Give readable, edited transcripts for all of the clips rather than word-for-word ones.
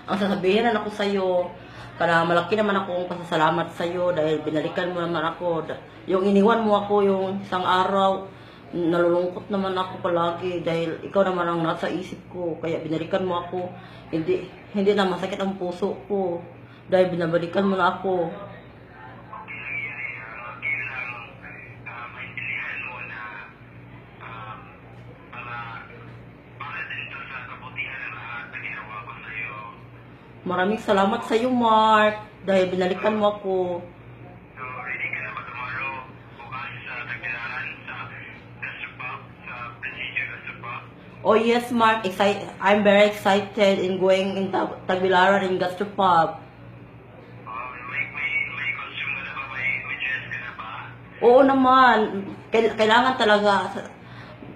ang sasabihin na ako sa'yo, para malaki naman akong pasasalamat sa'yo dahil binalikan mo naman ako. Yung iniwan mo ako yung isang araw, nalulungkot naman ako palagi dahil ikaw naman ang nasa isip ko. Kaya binalikan mo ako, hindi na masakit ang puso ko dahil binabalikan mo na ako. Maintindihan mo na para din to sa kabutihan ng lahat na ginawa ko sa iyo. Maraming salamat sa iyo, Mark, dahil binalikan mo ako. So, ready ka na ba tomorrow? Bukas sa Tagbilaran, sa Gastropub, sa Procedure Gastropub? Oh yes, Mark, I'm very excited in going in Tagbilaran in Gastropub. May costume ka na ba? May dress ka na ba? Oo naman, kailangan talaga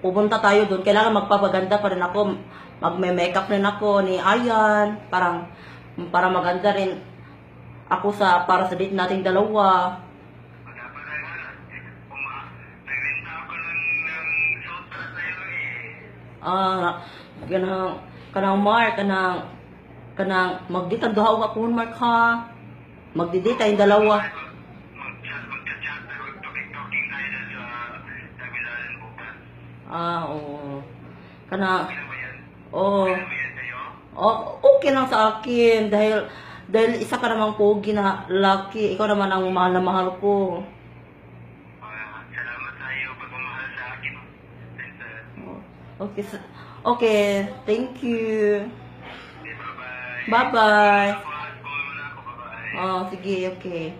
pupunta tayo doon. Kailangan magpapaganda pa rin ako. Magme-makeup rin ako ni Ayan. Para maganda rin ako para sa date nating dalawa. Dapat ay nagrenta ako ng suit para sa'yo Kanang Mark, kanang magdate ang duha ako, Mark, ha? Magdi-date tayong dalawa. Magchat-chat tayo, talking tayo na sa Tagbilaran bukas. Oo. Kanang, Okay na ba yan? oo. Okay na ba yan sa'yo? Oh, okay lang sa akin dahil isa ka namang pogi na laki. Ikaw naman ang mahal na mahal ko. Salamat sa iyo pagmamahal sa akin. Okay, okay, thank you. Bye-bye. Bye-bye. Call mo na ako, bye-bye. Oh, sige, okay.